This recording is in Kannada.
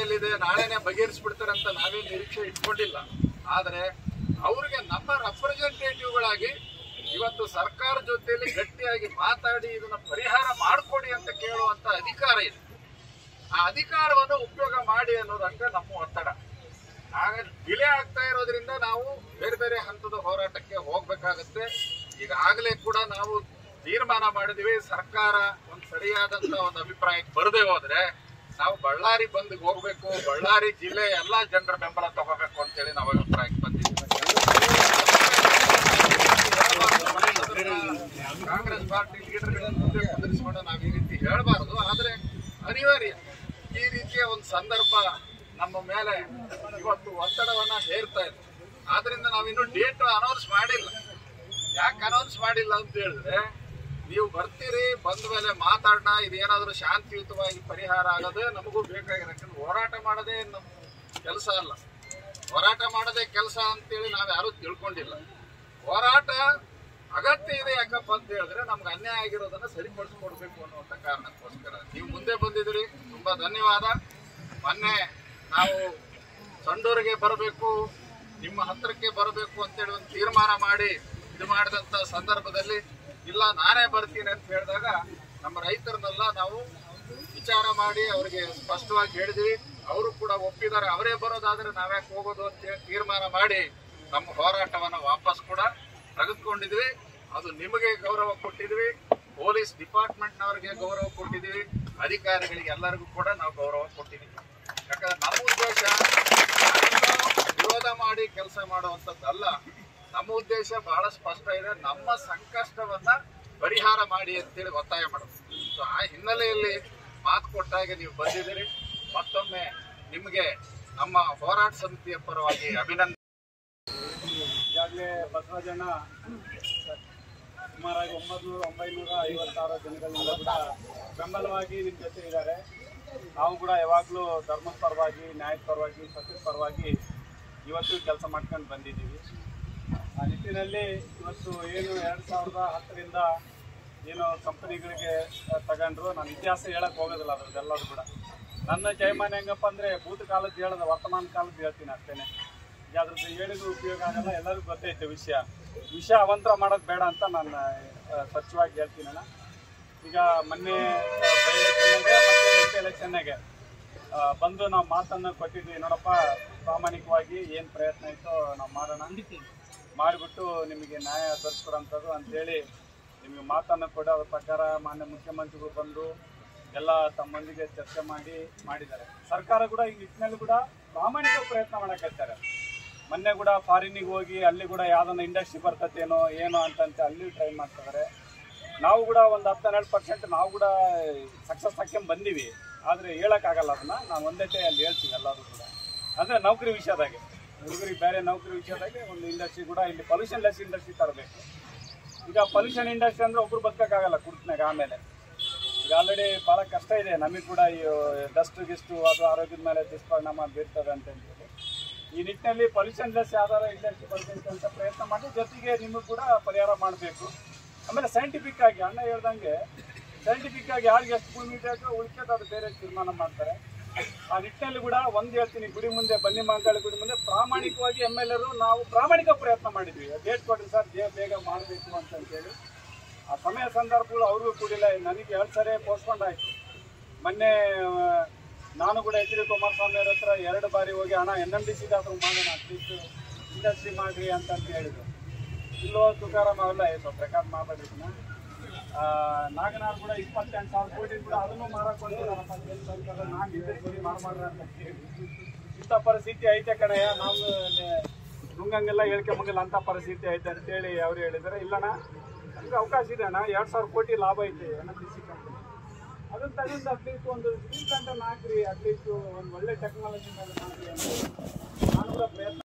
ಕೈಯಲ್ಲಿದೆ, ನಾಳೆನೆ ಬಗೆಹರಿಸ್ಬಿಡ್ತಾರೆ ಅಂತ ನಾವೇನು ನಿರೀಕ್ಷೆ ಇಟ್ಕೊಂಡಿಲ್ಲ. ಆದರೆ ಅವ್ರಿಗೆ ನಮ್ಮ ರೆಪ್ರೆಸೆಂಟೇಟಿವ್ಗಳಾಗಿ ಇವತ್ತು ಸರ್ಕಾರ ಜೊತೆಯಲ್ಲಿ ಗಟ್ಟಿಯಾಗಿ ಮಾತಾಡಿ ಇದನ್ನ ಪರಿಹಾರ ಮಾಡಿಕೊಡಿ ಅಂತ ಕೇಳುವಂತ ಅಧಿಕಾರ ಇದೆ. ಆ ಅಧಿಕಾರವನ್ನು ಉಪಯೋಗ ಮಾಡಿ ಅನ್ನೋದಕ್ಕೆ ನಮ್ಮ ಒತ್ತಡ. ಆಗ ಡಿಲೇ ಆಗ್ತಾ ಇರೋದ್ರಿಂದ ನಾವು ಬೇರೆ ಬೇರೆ ಹಂತದ ಹೋರಾಟಕ್ಕೆ ಹೋಗ್ಬೇಕಾಗತ್ತೆ. ಈಗಾಗಲೇ ಕೂಡ ನಾವು ತೀರ್ಮಾನ ಮಾಡಿದ್ವಿ, ಸರ್ಕಾರ ಒಂದು ಸರಿಯಾದಂತ ಒಂದು ಅಭಿಪ್ರಾಯಕ್ಕೆ ಬರದೆ ಹೋದ್ರೆ ನಾವು ಬಳ್ಳಾರಿ ಬಂದ್ಗೆ ಹೋಗ್ಬೇಕು, ಬಳ್ಳಾರಿ ಜಿಲ್ಲೆ ಎಲ್ಲಾ ಜನರ ಬೆಂಬಲ ತಗೋಬೇಕು ಅಂತೇಳಿ ನಾವು ಅಭಿಪ್ರಾಯಕ್ಕೆ ಬಂದಿದ್ದೀವಿ. ಕಾಂಗ್ರೆಸ್ ಪಾರ್ಟಿ ಲೀಡರ್ಗಳನ್ನು ಮುಂದೆ ಕುಂದಿರಿಸಿಕೊಂಡು ನಾವು ಈ ರೀತಿ ಹೇಳಬಾರದು. ಆದ್ರೆ ಅನಿವಾರ್ಯ, ಈ ರೀತಿಯ ಒಂದು ಸಂದರ್ಭ ನಮ್ಮ ಮೇಲೆ ಇವತ್ತು ಒತ್ತಡವನ್ನ ಹೇರ್ತಾ ಇದೆ. ಆದ್ರಿಂದ ನಾವಿನ್ನು ಡೇಟ್ ಅನೌನ್ಸ್ ಮಾಡಿಲ್ಲ. ಯಾಕೆ ಅನೌನ್ಸ್ ಮಾಡಿಲ್ಲ ಅಂತ ಹೇಳಿದ್ರೆ, ನೀವು ಬರ್ತೀರಿ, ಬಂದ ಮೇಲೆ ಮಾತಾಡೋಣ, ಇದೇನಾದ್ರೂ ಶಾಂತಿಯುತವಾಗಿ ಪರಿಹಾರ ಆಗೋದೇ ನಮಗೂ ಬೇಕಾಗಿದೆ. ಯಾಕಂದ್ರೆ ಹೋರಾಟ ಮಾಡೋದೇ ನಮ್ಮ ಕೆಲಸ ಅಲ್ಲ, ಹೋರಾಟ ಮಾಡೋದೇ ಕೆಲಸ ಅಂತೇಳಿ ನಾವು ಯಾರು ತಿಳ್ಕೊಂಡಿಲ್ಲ. ಹೋರಾಟ ಅಗತ್ಯ ಇದೆ. ಯಾಕಪ್ಪ ಅಂತ ಹೇಳಿದ್ರೆ ನಮ್ಗೆ ಅನ್ಯಾಯ ಆಗಿರೋದನ್ನ ಸರಿಪಡಿಸ್ಕೊಡ್ಬೇಕು ಅನ್ನುವಂಥ ಕಾರಣಕ್ಕೋಸ್ಕರ ನೀವು ಮುಂದೆ ಬಂದಿದ್ದೀರಿ. ತುಂಬಾ ಧನ್ಯವಾದ. ಮೊನ್ನೆ ನಾವು ಸಂಡೂರಿಗೆ ಬರಬೇಕು, ನಿಮ್ಮ ಹತ್ತಿರಕ್ಕೆ ಬರಬೇಕು ಅಂತೇಳಿ ಒಂದು ತೀರ್ಮಾನ ಮಾಡಿ ಇದು ಮಾಡಿದಂತ ಸಂದರ್ಭದಲ್ಲಿ ಇಲ್ಲ ನಾನೇ ಬರ್ತೀನಿ ಅಂತ ಹೇಳಿದಾಗ ನಮ್ಮ ರೈತರನ್ನೆಲ್ಲ ನಾವು ವಿಚಾರ ಮಾಡಿ ಅವರಿಗೆ ಸ್ಪಷ್ಟವಾಗಿ ಹೇಳಿದ್ವಿ. ಅವರು ಕೂಡ ಒಪ್ಪಿದ್ದಾರೆ. ಅವರೇ ಬರೋದಾದ್ರೆ ನಾವ್ಯಾಕೆ ಹೋಗೋದು ಅಂತ ಹೇಳಿ ತೀರ್ಮಾನ ಮಾಡಿ ನಮ್ಮ ಹೋರಾಟವನ್ನ ವಾಪಸ್ ಕೂಡ ತೆಗೆದುಕೊಂಡಿದ್ವಿ. ಅದು ನಿಮಗೆ ಗೌರವ ಕೊಟ್ಟಿದ್ವಿ, ಪೊಲೀಸ್ ಡಿಪಾರ್ಟ್ಮೆಂಟ್ನವರಿಗೆ ಗೌರವ ಕೊಟ್ಟಿದ್ವಿ, ಅಧಿಕಾರಿಗಳಿಗೆ ಎಲ್ಲರಿಗೂ ಕೂಡ ನಾವು ಗೌರವ ಕೊಟ್ಟಿದ್ವಿ. ಯಾಕಂದ್ರೆ ನಮ್ಮ ಉದ್ದೇಶ ವಿರೋಧ ಮಾಡಿ ಕೆಲಸ ಮಾಡುವಂಥದ್ದಲ್ಲ. ನಮ್ಮ ಉದ್ದೇಶ ಬಹಳ ಸ್ಪಷ್ಟ ಇದೆ, ನಮ್ಮ ಸಂಕಷ್ಟವನ್ನ ಪರಿಹಾರ ಮಾಡಿ ಅಂತೇಳಿ ಒತ್ತಾಯ ಮಾಡೋದು. ಸೊ ಆ ಹಿನ್ನೆಲೆಯಲ್ಲಿ ಮಾತು ಕೊಟ್ಟಾಗ ನೀವು ಬಂದಿದ್ದೀರಿ. ಮತ್ತೊಮ್ಮೆ ನಿಮಗೆ ನಮ್ಮ ಹೋರಾಟ ಸಮಿತಿಯ ಪರವಾಗಿ ಅಭಿನಂದನೆ. ಈಗಾಗಲೇ ಬಸವರಾಜಣ್ಣ ಸುಮಾರಾಗಿ 956 ಜನಗಳಿಂದ ಕೂಡ ಬೆಂಬಲವಾಗಿ ನಿಮ್ಮ ಜೊತೆ ಇದ್ದಾರೆ. ನಾವು ಕೂಡ ಯಾವಾಗಲೂ ಧರ್ಮದ ಪರವಾಗಿ, ನ್ಯಾಯದ ಪರವಾಗಿ, ಸತ್ಯದ ಪರವಾಗಿ ಇವತ್ತು ಕೆಲಸ ಮಾಡ್ಕೊಂಡು ಬಂದಿದ್ದೀವಿ. ಆ ನಿಟ್ಟಿನಲ್ಲಿ ಇವತ್ತು ಏನು 2010ರಿಂದ ಏನು ಕಂಪನಿಗಳಿಗೆ ತಗೊಂಡ್ರು, ನಾನು ಇತಿಹಾಸ ಹೇಳಕ್ಕೆ ಹೋಗೋದಿಲ್ಲ ಅದ್ರದ್ದೆಲ್ಲರೂ ಕೂಡ. ನನ್ನ ಜಯಮಾನ ಹೆಂಗಪ್ಪ ಅಂದರೆ ಭೂತ ಕಾಲದ್ದು ಹೇಳೋದು, ವರ್ತಮಾನ ಕಾಲದ್ದು ಹೇಳ್ತೀನಿ ಅಷ್ಟೇ. ಈಗ ಅದ್ರದ್ದು ಹೇಳಿದ್ರು ಉಪಯೋಗ ಆಗಲ್ಲ, ಎಲ್ಲರಿಗೂ ಗೊತ್ತೈತೆ ವಿಷಯ ಅವಂತರ ಮಾಡೋದು ಬೇಡ ಅಂತ ನಾನು ಸ್ವಚ್ಛವಾಗಿ ಹೇಳ್ತೀನಿ. ನಾನು ಈಗ ಮೊನ್ನೆ ಬೈ ಎಲೆಕ್ಷನ್ಗೆ ಮತ್ತು MP ಎಲೆಕ್ಷನ್ಗೆ ಬಂದು ನಾವು ಮಾತನ್ನು ಕೊಟ್ಟಿದ್ವಿ. ನೋಡಪ್ಪ, ಪ್ರಾಮಾಣಿಕವಾಗಿ ಏನು ಪ್ರಯತ್ನ ಇತ್ತೋ ನಾವು ಮಾಡೋಣ, ಮಾಡಿಬಿಟ್ಟು ನಿಮಗೆ ನ್ಯಾಯ ದೊರಕಿಸ್ಕೊಡೋಂಥದ್ದು ಅಂತೇಳಿ ನಿಮಗೆ ಮಾತನ್ನು ಕೊಡಿ. ಅದ್ರ ಪ್ರಕಾರ ಮಾನ್ಯ ಮುಖ್ಯಮಂತ್ರಿಗಳು ಬಂದು ಎಲ್ಲ ತಮ್ಮೊಂದಿಗೆ ಚರ್ಚೆ ಮಾಡಿದ್ದಾರೆ. ಸರ್ಕಾರ ಕೂಡ ಈ ನಿಟ್ಟಿನಲ್ಲಿ ಕೂಡ ಪ್ರಾಮಾಣಿಕ ಪ್ರಯತ್ನ ಮಾಡಕತ್ತಾರೆ. ಮೊನ್ನೆ ಕೂಡ ಫಾರಿನಿಗೆ ಹೋಗಿ ಅಲ್ಲಿ ಕೂಡ ಯಾವುದನ್ನ ಇಂಡಸ್ಟ್ರಿ ಬರ್ತತೇನೋ ಏನೋ ಅಂತಂತ ಅಲ್ಲಿ ಟ್ರೈ ಮಾಡ್ತಿದ್ದಾರೆ. ನಾವು ಕೂಡ ಒಂದು 10-12% ನಾವು ಕೂಡ ಸಕ್ಸಸ್ ಹಾಕ್ಯಂಡು ಬಂದೀವಿ. ಆದರೆ ಹೇಳೋಕ್ಕಾಗಲ್ಲ, ಅದನ್ನು ನಾವು ಒಂದೇ ಅಲ್ಲಿ ಹೇಳ್ತೀವಿ ಎಲ್ಲರೂ ಕೂಡ. ಅಂದರೆ ನೌಕರಿ ವಿಷಯದಾಗೆ, ಹುಡುಗರಿಗೆ ಬೇರೆ ನೌಕರಿ ವಿಷಯದಾಗೆ ಒಂದು ಇಂಡಸ್ಟ್ರಿ ಕೂಡ ಇಲ್ಲಿ ಪೊಲ್ಯೂಷನ್ ಲೆಸ್ ಇಂಡಸ್ಟ್ರಿ ತರಬೇಕು. ಈಗ ಪೊಲ್ಯೂಷನ್ ಇಂಡಸ್ಟ್ರಿ ಅಂದರೆ ಒಬ್ರು ಬದುಕೋಕ್ಕಾಗಲ್ಲ ಕುಡ್ತನಾಗ. ಆಮೇಲೆ ಈಗ ಆಲ್ರೆಡಿ ಭಾಳ ಕಷ್ಟ ಇದೆ ನಮಗೆ ಕೂಡ. ಈ ಡಸ್ಟು ಅದು ಆರೋಗ್ಯದ ಮೇಲೆ ದುಷ್ಪರಿಣಾಮ ಬೀರ್ತದೆ ಅಂತೇಳಿ ಈ ನಿಟ್ಟಿನಲ್ಲಿ ಪೊಲ್ಯೂಷನ್ ಲೆಸ್ ಯಾವ್ದಾರು ಇಂಡಸ್ಟ್ರಿ ಬರಬೇಕು ಅಂತ ಪ್ರಯತ್ನ ಮಾಡಿ, ಜೊತೆಗೆ ನಿಮಗೂ ಕೂಡ ಪರಿಹಾರ ಮಾಡಬೇಕು. ಆಮೇಲೆ ಸೈಂಟಿಫಿಕ್ ಆಗಿ ಅಣ್ಣ ಹೇಳ್ದಂಗೆ ಸೈಂಟಿಫಿಕ್ ಆಗಿ ಯಾರಿಗೆ ಎಷ್ಟು ಭೂಮಿ ಬೇಕು ಉಳಿಕೆದು ಅದು ಬೇರೆ ತೀರ್ಮಾನ ಮಾಡ್ತಾರೆ. ಆ ನಿಟ್ಟಿನಲ್ಲಿ ಕೂಡ ಒಂದು ಹೇಳ್ತೀನಿ, ಗುಡಿ ಮುಂದೆ ಬನ್ನಿ ಮಹಾಕಾಳಿ ಗುಡಿ ಮುಂದೆ ಪ್ರಾಮಾಣಿಕವಾಗಿ MLAರು ನಾವು ಪ್ರಾಮಾಣಿಕ ಪ್ರಯತ್ನ ಮಾಡಿದ್ವಿ. ಡೇಟ್ ಕೊಡ್ರಿ ಸರ್, ಬೇಗ ಮಾಡಬೇಕು ಅಂತಂತೇಳಿ. ಆ ಸಮಯ ಸಂದರ್ಭಗಳು ಅವ್ರಿಗೂ ಕೂಡಿಲ್ಲ. ನನಗೆ 2 ಸರಿ ಪೋಸ್ಟ್ಪೋಂಡ್ ಆಯಿತು. ಮೊನ್ನೆ ನಾನು ಕೂಡ HD ಕುಮಾರಸ್ವಾಮಿ ಅವ್ರ ಹತ್ರ 2 ಬಾರಿ ಹೋಗಿ ಅಣ್ಣ NMDCದಾದ್ರೂ ಮಾಡೋಣ, ಅಟ್ಲೀಸ್ಟ್ ಇಂಡಸ್ಟ್ರಿ ಮಾಡಿರಿ ಅಂತಂತ ಹೇಳಿದ್ರು. ಇಲ್ಲೋ ತುಕಾರಾಮ್ ಅವೆಲ್ಲ ಸ್ವಲ್ಪ ರೆಕಾರ್ಡ್ ಮಾಡಬೇಡಿನ. ನಾಗನಾರ್ ಕೂಡ 28,000 ಕೋಟಿ ಕೂಡ ಅದನ್ನು ಮಾರಕೊಂಡು ನಾನು ಇಂಡಸ್ಟ್ರಿ ಮಾಡ್ರಿ ಅಂತ ಹೇಳಿ. ಇಂಥ ಪರಿಸ್ಥಿತಿ ಐತೆ ಕಣಯ್ಯ, ನಾವು ನುಂಗಂಗೆಲ್ಲ ಹೇಳ್ಕೊಂಬಂಗಿಲ್ಲ, ಅಂಥ ಪರಿಸ್ಥಿತಿ ಐತೆ ಅಂತೇಳಿ ಅವ್ರು ಹೇಳಿದ್ದಾರೆ. ಇಲ್ಲಣ್ಣ ನಮ್ಗೆ ಅವಕಾಶ ಇದೆ ಅಣ್ಣ, 2,000 ಕೋಟಿ ಲಾಭ ಐತೆ NMDC ಕಂಪನಿ. ಅದನ್ನ ತಗೊಂಡು ಅಟ್ಲೀಸ್ಟ್ ಒಂದು ಸ್ಟೀಲ್ ಕಂಟನ್ ಹಾಕ್ರಿ, ಅಟ್ಲೀಸ್ಟ್ ಒಂದು ಒಳ್ಳೆ ಟೆಕ್ನಾಲಜಿ ಮೇಲೆ ಮಾಡ್ರಿ ಅಂತ ನಾನು ಕೂಡ ಪ್ರಯತ್ನ